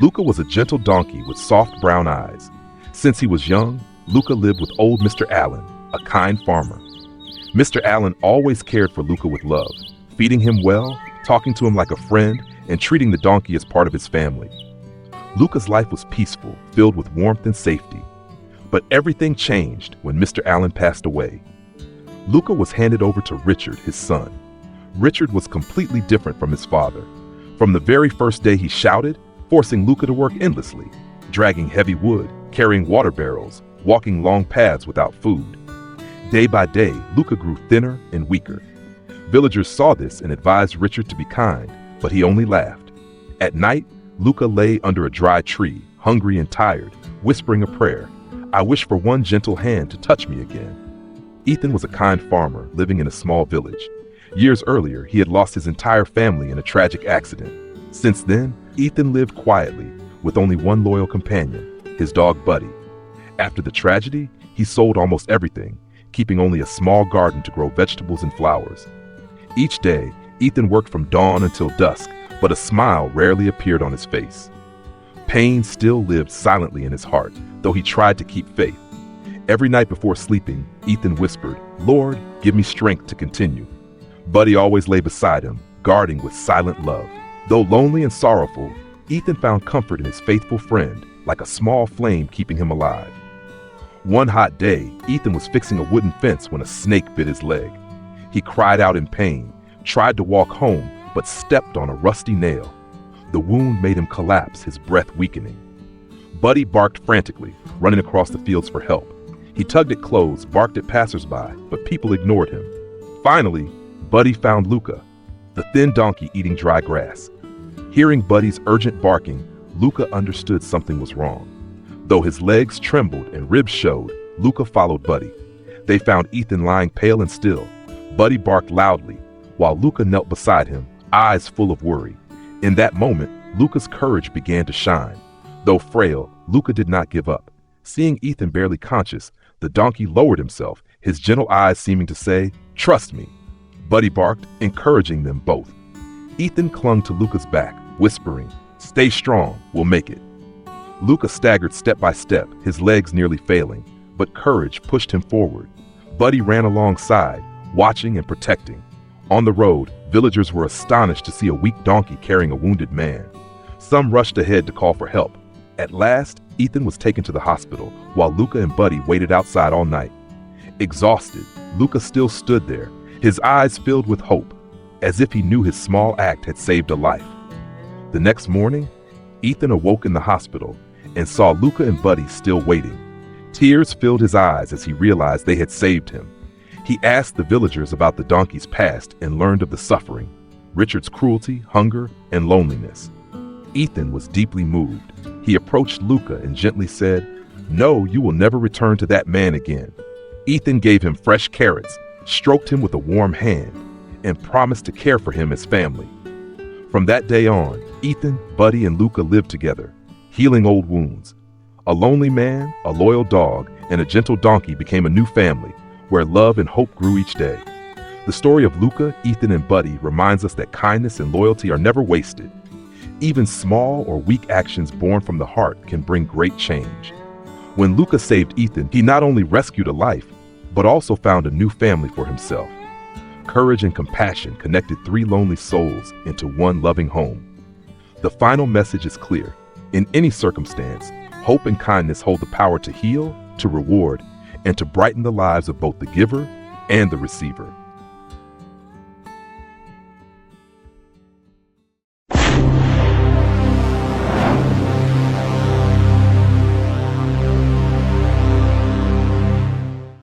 Luca was a gentle donkey with soft brown eyes. Since he was young, Luca lived with old Mr. Allen, a kind farmer. Mr. Allen always cared for Luca with love, feeding him well, talking to him like a friend, and treating the donkey as part of his family. Luca's life was peaceful, filled with warmth and safety. But everything changed when Mr. Allen passed away. Luca was handed over to Richard, his son. Richard was completely different from his father. From the very first day he shouted, forcing Luca to work endlessly, dragging heavy wood, carrying water barrels, walking long paths without food. Day by day, Luca grew thinner and weaker. Villagers saw this and advised Richard to be kind, but he only laughed. At night, Luca lay under a dry tree, hungry and tired, whispering a prayer. "I wish for one gentle hand to touch me again." Ethan was a kind farmer living in a small village. Years earlier, he had lost his entire family in a tragic accident. Since then, Ethan lived quietly, with only one loyal companion, his dog Buddy. After the tragedy, he sold almost everything, keeping only a small garden to grow vegetables and flowers. Each day, Ethan worked from dawn until dusk, but a smile rarely appeared on his face. Pain still lived silently in his heart, though he tried to keep faith. Every night before sleeping, Ethan whispered, "Lord, give me strength to continue." Buddy always lay beside him, guarding with silent love. Though lonely and sorrowful, Ethan found comfort in his faithful friend, like a small flame keeping him alive. One hot day, Ethan was fixing a wooden fence when a snake bit his leg. He cried out in pain, tried to walk home, but stepped on a rusty nail. The wound made him collapse, his breath weakening. Buddy barked frantically, running across the fields for help. He tugged at clothes, barked at passersby, but people ignored him. Finally, Buddy found Luca, the thin donkey eating dry grass. Hearing Buddy's urgent barking, Luca understood something was wrong. Though his legs trembled and ribs showed, Luca followed Buddy. They found Ethan lying pale and still. Buddy barked loudly, while Luca knelt beside him, eyes full of worry. In that moment, Luca's courage began to shine. Though frail, Luca did not give up. Seeing Ethan barely conscious, the donkey lowered himself, his gentle eyes seeming to say, "Trust me." Buddy barked, encouraging them both. Ethan clung to Luca's back, whispering, "Stay strong, we'll make it." Luca staggered step by step, his legs nearly failing, but courage pushed him forward. Buddy ran alongside, watching and protecting. On the road, villagers were astonished to see a weak donkey carrying a wounded man. Some rushed ahead to call for help. At last, Ethan was taken to the hospital, while Luca and Buddy waited outside all night. Exhausted, Luca still stood there, his eyes filled with hope, as if he knew his small act had saved a life. The next morning, Ethan awoke in the hospital and saw Luca and Buddy still waiting. Tears filled his eyes as he realized they had saved him. He asked the villagers about the donkey's past and learned of the suffering, Richard's cruelty, hunger, and loneliness. Ethan was deeply moved. He approached Luca and gently said, "No, you will never return to that man again." Ethan gave him fresh carrots, stroked him with a warm hand, and promised to care for him as family. From that day on, Ethan, Buddy, and Luca lived together, healing old wounds. A lonely man, a loyal dog, and a gentle donkey became a new family, where love and hope grew each day. The story of Luca, Ethan, and Buddy reminds us that kindness and loyalty are never wasted. Even small or weak actions born from the heart can bring great change. When Luca saved Ethan, he not only rescued a life, but also found a new family for himself. Courage and compassion connected three lonely souls into one loving home. The final message is clear. In any circumstance, hope and kindness hold the power to heal, to reward, and to brighten the lives of both the giver and the receiver.